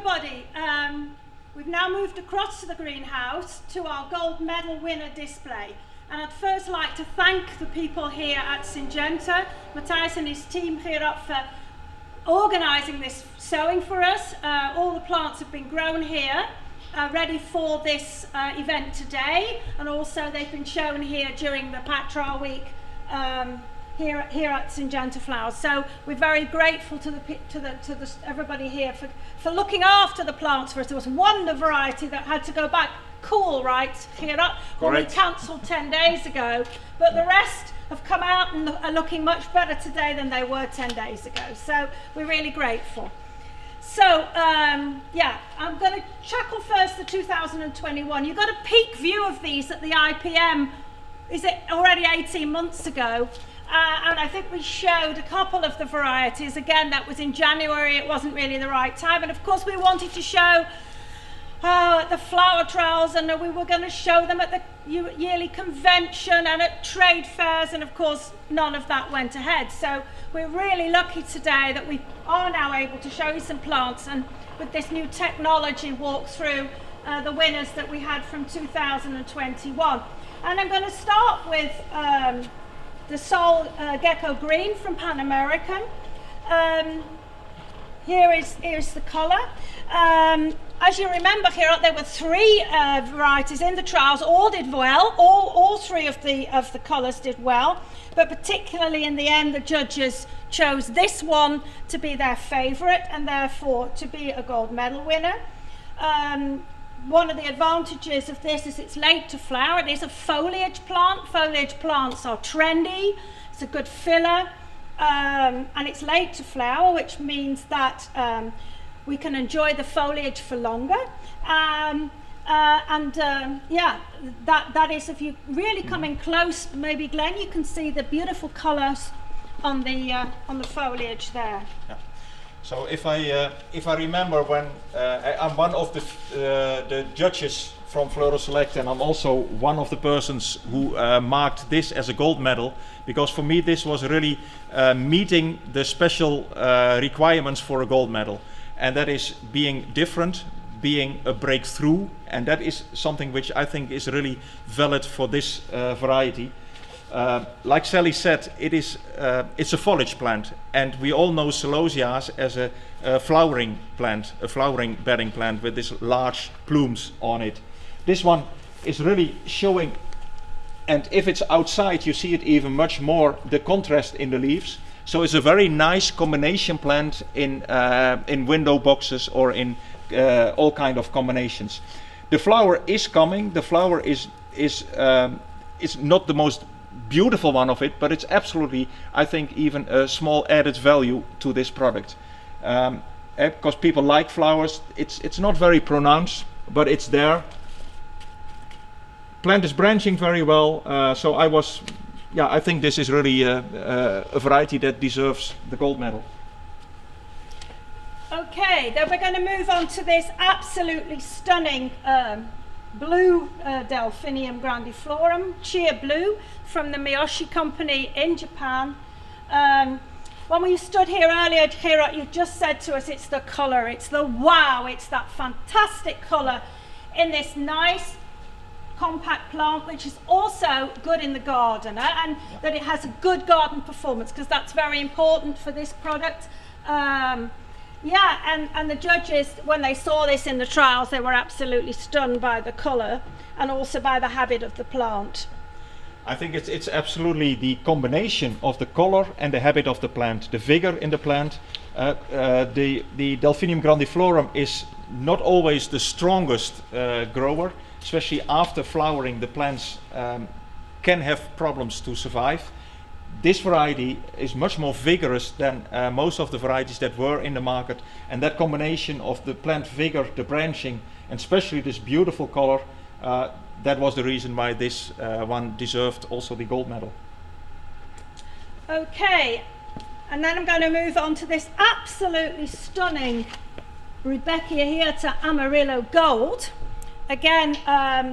everybody, we've now moved across to the greenhouse to our gold medal winner display. And I'd first like to thank the people here at Syngenta, Matthias and his team here up for organising this sowing for us. All the plants have been grown here, ready for this event today, and also they've been shown here during the Patra week here at Syngenta Flowers. So we're very grateful to everybody here for looking after the plants for us. There was one variety that had to go back cool right here up when we cancelled 10 days ago, but the rest have come out and are looking much better today than they were 10 days ago. So we're really grateful. So yeah, I'm going to chuckle first the 2021. You got a peak view of these at the IPM, is it already 18 months ago? And I think we showed a couple of the varieties. Again, that was in January, it wasn't really the right time. And of course we wanted to show at the flower trials, and we were going to show them at the yearly convention and at trade fairs, and of course none of that went ahead. So we're really lucky today that we are now able to show you some plants, and with this new technology walk through the winners that we had from 2021. And I'm going to start with the Sol Gecko Green from Pan American. Here's the colour. As you remember, here there were three varieties in the trials. All did well. All three of the colours did well, but particularly in the end, the judges chose this one to be their favourite and therefore to be a gold medal winner. One of the advantages of this is it's late to flower. It is a foliage plant. Foliage plants are trendy. It's a good filler, and it's late to flower, which means that we can enjoy the foliage for longer. Yeah, that is, if you really come in close, maybe Glenn, you can see the beautiful colours on the foliage there. Yeah. So if I remember when I'm one of the judges from Floral Select, and I'm also one of the persons who marked this as a gold medal, because for me this was really meeting the special requirements for a gold medal, and that is being different, being a breakthrough, and that is something which I think is really valid for this variety. Like Sally said, it's a foliage plant, and we all know Celosias as a flowering plant, a flowering bedding plant with these large plumes on it. This one is really showing, and if it's outside you see it even much more, the contrast in the leaves. So it's a very nice combination plant in window boxes or in all kind of combinations. The flower is coming. The flower is not the most beautiful one of it, but it's absolutely, I think, even a small added value to this product, because people like flowers. It's not very pronounced, but it's there. Plant is branching very well, so I think this is really a variety that deserves the gold medal. Okay, then we're going to move on to this absolutely stunning blue Delphinium grandiflorum, Chia Blue, from the Miyoshi company in Japan. When we stood here earlier, Hira, you just said to us it's the colour, it's the wow, it's that fantastic colour in this nice compact plant, which is also good in the garden, and that it has a good garden performance, because that's very important for this product. Yeah, and the judges, when they saw this in the trials, they were absolutely stunned by the colour and also by the habit of the plant. I think it's absolutely the combination of the color and the habit of the plant, the vigor in the plant. The Delphinium grandiflorum is not always the strongest grower, especially after flowering. The plants can have problems to survive. This variety is much more vigorous than most of the varieties that were in the market, and that combination of the plant vigor, the branching, and especially this beautiful color, that was the reason why this one deserved also the gold medal. Okay, and then I'm going to move on to this absolutely stunning Rudbeckia hiata Amarillo Gold. Again,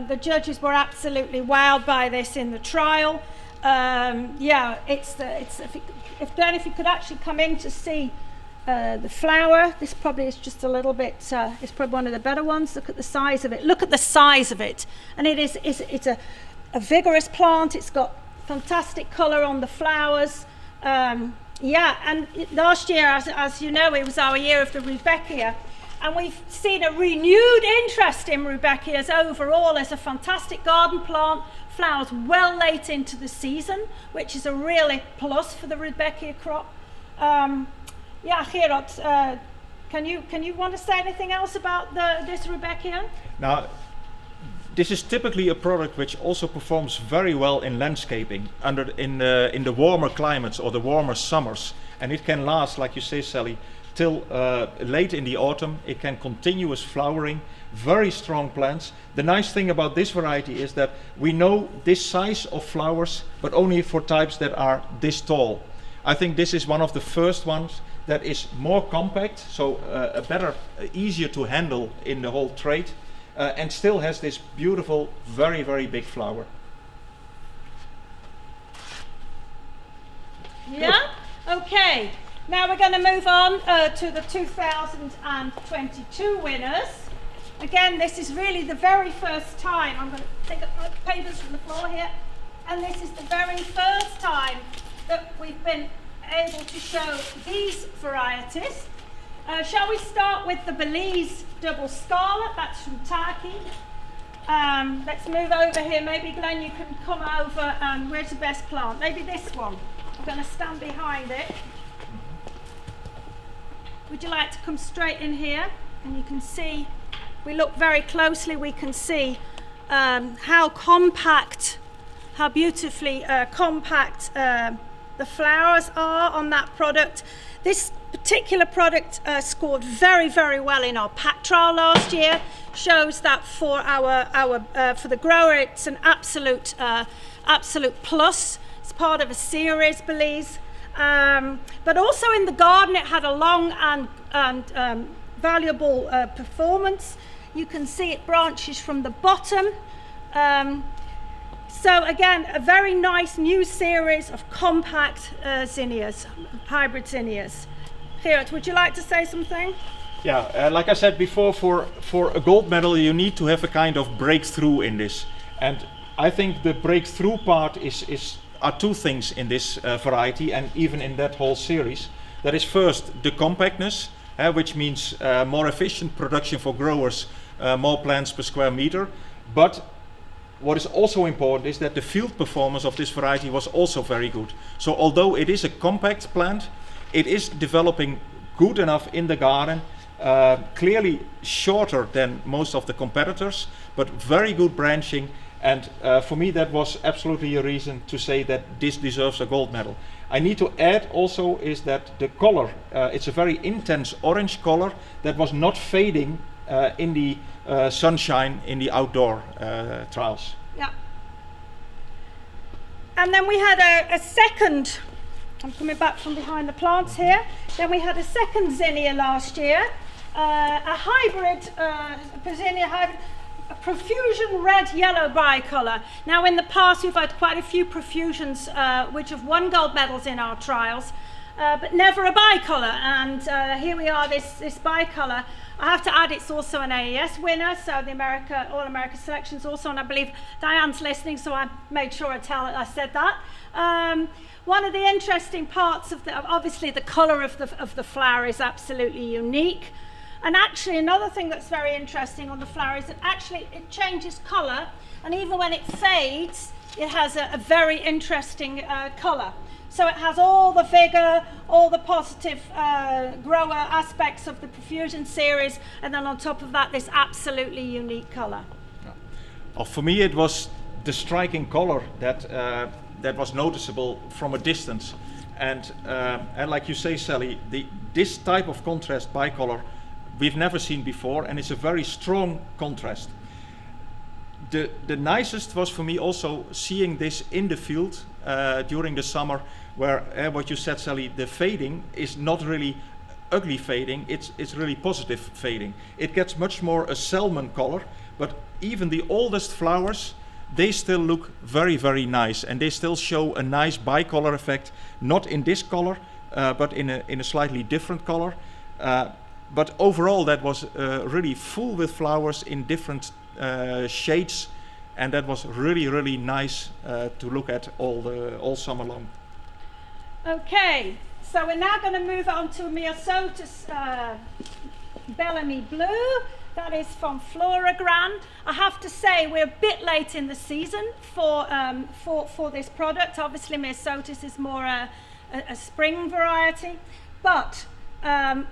the judges were absolutely wowed by this in the trial. Yeah, if Glenn, if you could actually come in to see the flower. This probably is just a little bit, it's probably one of the better ones. Look at the size of it. Look at the size of it. And it's a vigorous plant. It's got fantastic colour on the flowers. Yeah, and last year, as you know, it was our year of the Rudbeckia. And we've seen a renewed interest in Rudbeckias overall as a fantastic garden plant. Flowers well late into the season, which is a really plus for the Rudbeckia crop. Yeah, Gerard, can you want to say anything else about this Rudbeckia? Now, this is typically a product which also performs very well in landscaping in the warmer climates or the warmer summers, and it can last, like you say, Sally, till late in the autumn. It can continuous flowering, very strong plants. The nice thing about this variety is that we know this size of flowers, but only for types that are this tall. I think this is one of the first ones that is more compact, so a better, easier to handle in the whole trade, and still has this beautiful, very, very big flower. Yeah? Okay. Now we're going to move on to the 2022 winners. Again, this is really the very first time. I'm going to take up my papers from the floor here. And this is the very first time that we've been able to show these varieties. Shall we start with the Belize Double Scarlet? That's from Turkey. Let's move over here. Maybe Glenn, you can come over. Where's the best plant? Maybe this one. I'm going to stand behind it. Would you like to come straight in here? And you can see, we look very closely, we can see how compact, how beautifully compact the flowers are on that product. This particular product scored very, very well in our pack trial last year. Shows that for for the grower, it's an absolute plus. It's part of a series, Belize. But also in the garden, it had a long and valuable performance. You can see it branches from the bottom. So again, a very nice new series of compact zinnias, hybrid zinnias. Gerard, would you like to say something? Yeah, like I said before, for a gold medal, you need to have a kind of breakthrough in this. And I think the breakthrough part are two things in this variety, and even in that whole series. That is first the compactness, which means more efficient production for growers, more plants per square meter. But what is also important is that the field performance of this variety was also very good. So although it is a compact plant, it is developing good enough in the garden, clearly shorter than most of the competitors, but very good branching. And for me, that was absolutely a reason to say that this deserves a gold medal. I need to add also is that the color, it's a very intense orange color that was not fading in the sunshine in the outdoor trials. Yeah. And then we had a second, I'm coming back from behind the plants here. Then we had a second zinnia last year, a hybrid, zinnia hybrid, a profusion red-yellow bicolour. Now in the past we've had quite a few profusions which have won gold medals in our trials, but never a bicolour, and here we are, this bicolour. I have to add it's also an AES winner, so the All America selection's also, and I believe Diane's listening, so I made sure I said that. One of the interesting parts of obviously the colour of the flower is absolutely unique. And actually another thing that's very interesting on the flower is that actually it changes colour, and even when it fades, it has a very interesting colour. So it has all the vigour, all the positive grower aspects of the Profusion series, and then on top of that, this absolutely unique colour. For me, it was the striking colour that was noticeable from a distance. And like you say, Sally, this type of contrast bicolour we've never seen before, and it's a very strong contrast. The nicest was for me also seeing this in the field during the summer, where what you said, Sally, the fading is not really ugly fading, it's really positive fading. It gets much more a salmon color, but even the oldest flowers, they still look very, very nice, and they still show a nice bicolor effect, not in this color, but in a slightly different color. But overall, that was really full with flowers in different shades, and that was really nice to look at all summer long. Okay, so we're now going to move on to Myosotis Bellamy Blue. That is from Floragram. I have to say we're a bit late in the season for this product. Obviously, Myosotis is more a spring variety, but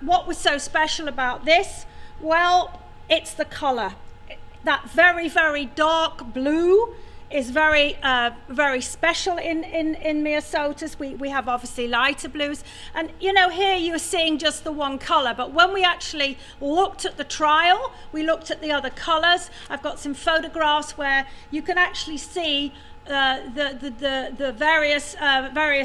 what was so special about this? Well, it's the colour. That very dark blue is very special in Myosotis. We have obviously lighter blues, and you know, here you're seeing just the one colour, but when we actually looked at the trial, we looked at the other colours. I've got some photographs where you can actually see the various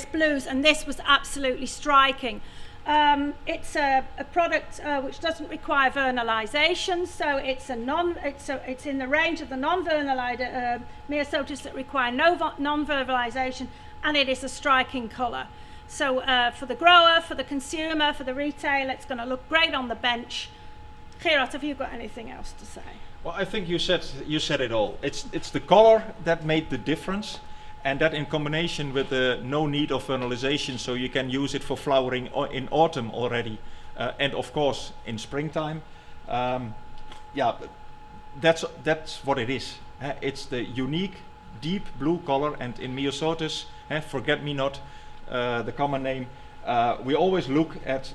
blues, and this was absolutely striking. It's a product which doesn't require vernalization, so it's in the range of the non-vernalized Myosotis that require no non-vernalization, and it is a striking colour. So for the grower, for the consumer, for the retail, it's going to look great on the bench. Gerard, have you got anything else to say? Well, I think you said it all. It's the color that made the difference. And that in combination with the no need of vernalization, so you can use it for flowering in autumn already, and of course in springtime. Yeah, that's what it is. It's the unique deep blue color, and in Myosotis, forget-me-not, the common name, we always look at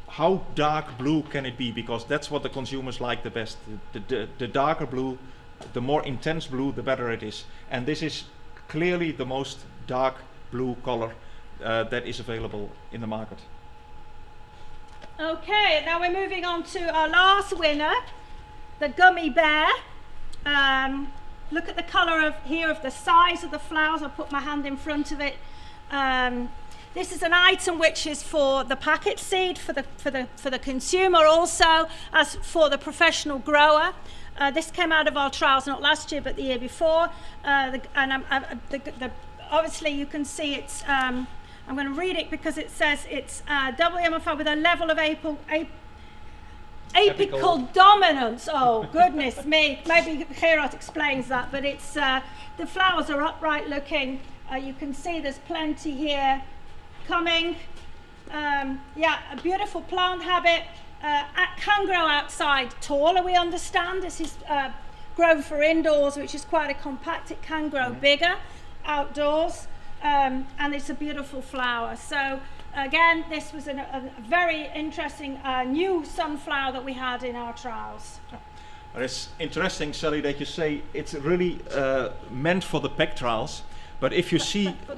how dark blue can it be, because that's what the consumers like the best. The darker blue, the more intense blue, the better it is. And this is clearly the most dark blue color that is available in the market. Okay, now we're moving on to our last winner, the Gummy Bear. Look at the color of the size of the flowers. I'll put my hand in front of it. This is an item which is for the packet seed, for the consumer, also as for the professional grower. This came out of our trials not last year but the year before, obviously you can see it's I'm going to read it because it says it's WMFI with a level of apical dominance. Oh goodness me, maybe Gerard explains that, but it's the flowers are upright looking. You can see there's plenty here coming. Yeah, a beautiful plant habit. Can grow outside taller, we understand. This is grown for indoors, which is quite a compact. It can grow bigger outdoors, and it's a beautiful flower. So again, this was a very interesting new sunflower that we had in our trials. It's interesting, Sally, that you say it's really meant for the pack trials, but if you see for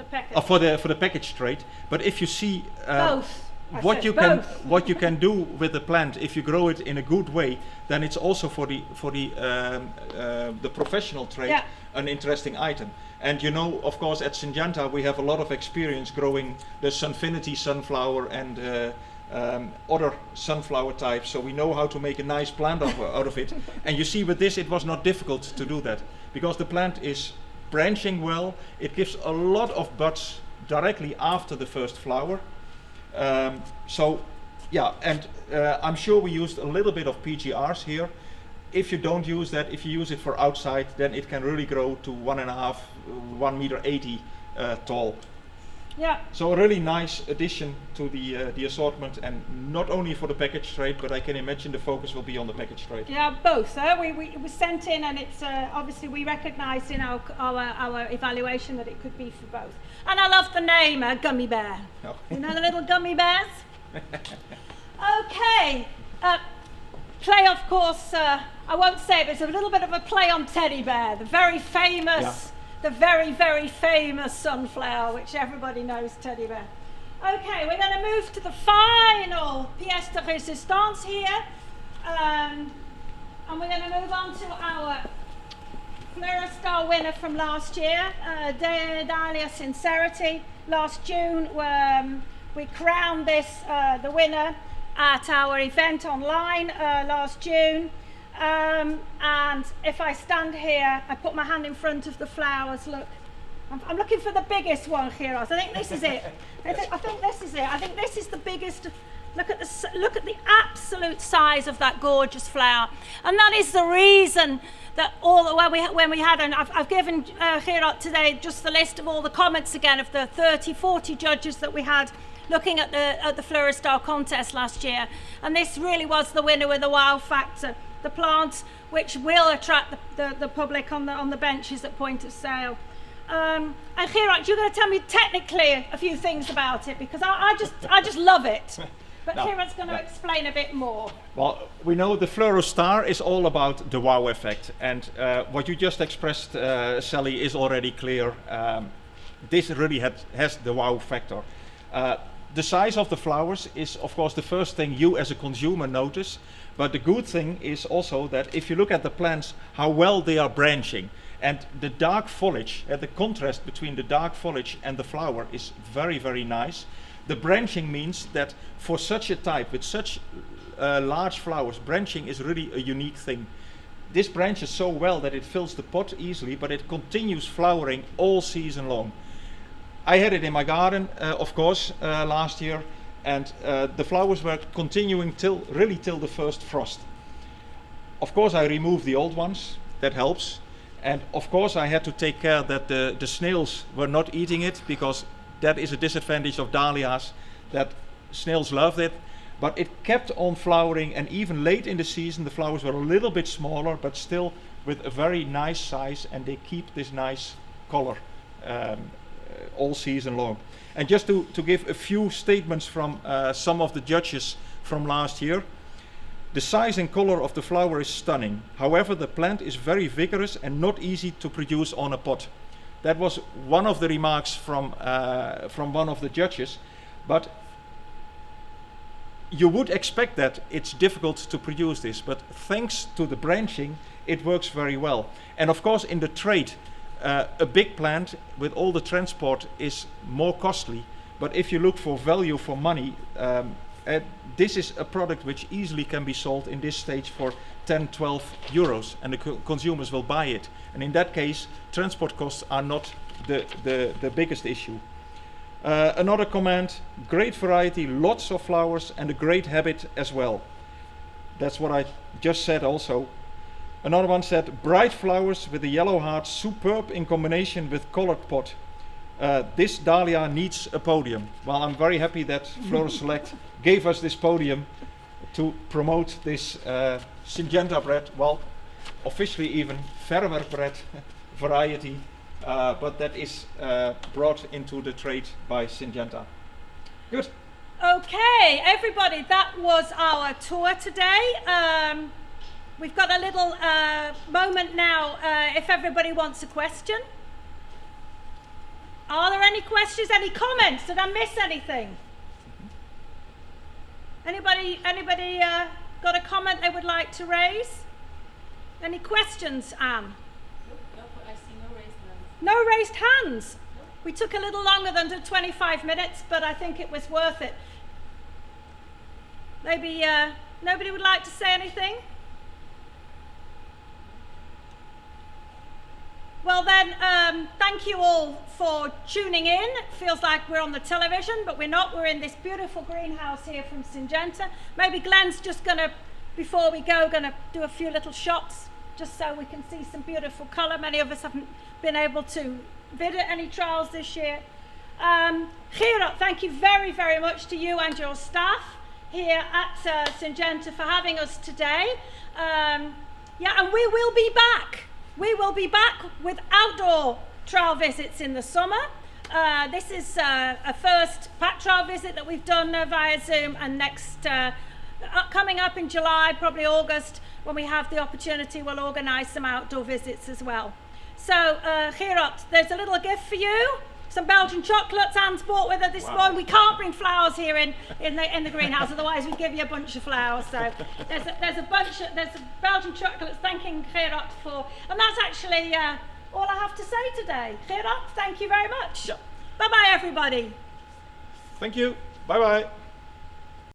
the package trade, but if you see both. What you can do with the plant, if you grow it in a good way, then it's also for the professional trade an interesting item. And you know, of course, at Syngenta we have a lot of experience growing the Sunfinity sunflower and other sunflower types, so we know how to make a nice plant out of it. And you see, with this it was not difficult to do that, because the plant is branching well. It gives a lot of buds directly after the first flower. So yeah, and I'm sure we used a little bit of PGRs here. If you don't use that, if you use it for outside, then it can really grow to 1.5, 1.80 meters tall. Yeah. So a really nice addition to the assortment, and not only for the package trade, but I can imagine the focus will be on the package trade. Yeah, both. It was sent in, and it's obviously we recognised in our evaluation that it could be for both. And I love the name, Gummy Bear. Oh. You know the little gummy bears? Okay. Play, of course, I won't say it, but it's a little bit of a play on teddy bear, the very famous. Yeah. The very famous sunflower, which everybody knows, teddy bear. Okay, we're going to move to the final pièce de résistance here. And we're going to move on to our Fleurostar winner from last year, Dahlia Sincerity. Last June, we crowned this the winner at our event online last June. And if I stand here, I put my hand in front of the flowers, look, I'm looking for the biggest one, Gerard. I think this is it. I think this is it. I think this is the biggest. Look at the absolute size of that gorgeous flower, and that is the reason that when we had, and I've given Gerard today just the list of all the comments again of the 40 judges that we had looking at the Fluorostar contest last year, and this really was the winner with the wow factor. The plants which will attract the public on the benches at point of sale. And Gerard, you're going to tell me technically a few things about it, because I just love it. But Gerard's going to explain a bit more. Well, we know the Fluorostar is all about the wow effect, and what you just expressed, Sally, is already clear. This really has the wow factor. The size of the flowers is, of course, the first thing you as a consumer notice, but the good thing is also that if you look at the plants, how well they are branching. And the dark foliage, the contrast between the dark foliage and the flower is very, very nice. The branching means that for such a type with such large flowers, branching is really a unique thing. This branches so well that it fills the pot easily, but it continues flowering all season long. I had it in my garden, of course, last year, and the flowers were continuing till the first frost. Of course, I removed the old ones, that helps. And of course, I had to take care that the snails were not eating it, because that is a disadvantage of dahlias, that snails loved it, but it kept on flowering, and even late in the season the flowers were a little bit smaller, but still with a very nice size, and they keep this nice color all season long. And just to give a few statements from some of the judges from last year. The size and color of the flower is stunning. However, the plant is very vigorous and not easy to produce on a pot. That was one of the remarks from one of the judges, but you would expect that it's difficult to produce this, but thanks to the branching, it works very well. And of course, in the trade, a big plant with all the transport is more costly, but if you look for value for money, this is a product which easily can be sold in this stage for 10-12 euros, and the consumers will buy it. And in that case, transport costs are not the biggest issue. Another comment, great variety, lots of flowers, and a great habit as well. That's what I just said also. Another one said, bright flowers with a yellow heart, superb in combination with colored pot. This dahlia needs a podium. Well, I'm very happy that Florals Select gave us this podium to promote this Syngenta bread, well, officially even Verwerkbread variety, but that is brought into the trade by Syngenta. Good. Okay, everybody, that was our tour today. We've got a little moment now if everybody wants a question. Are there any questions, any comments? Did I miss anything? Anybody got a comment they would like to raise? Any questions, Anne? Nope, I see no raised hands. No raised hands? Nope. We took a little longer than the 25 minutes, but I think it was worth it. Maybe nobody would like to say anything? Well then, thank you all for tuning in. It feels like we're on the television, but we're not. We're in this beautiful greenhouse here from Syngenta. Maybe Glenn's just gonna, before we go, gonna do a few little shots, just so we can see some beautiful colour. Many of us haven't been able to visit any trials this year. Gerard, thank you very, very much to you and your staff here at Syngenta for having us today. Yeah, and we will be back. We will be back with outdoor trial visits in the summer. This is a first pack trial visit that we've done via Zoom, and next, coming up in July, probably August, when we have the opportunity, we'll organise some outdoor visits as well. So, Gerard, there's a little gift for you. Some Belgian chocolates Anne's bought with her this morning. We can't bring flowers here in the greenhouse, otherwise we'd give you a bunch of flowers. So there's a Belgian chocolates thanking Gerard for, and that's actually all I have to say today. Gerard, thank you very much. Yeah. Bye bye everybody. Thank you. Bye bye.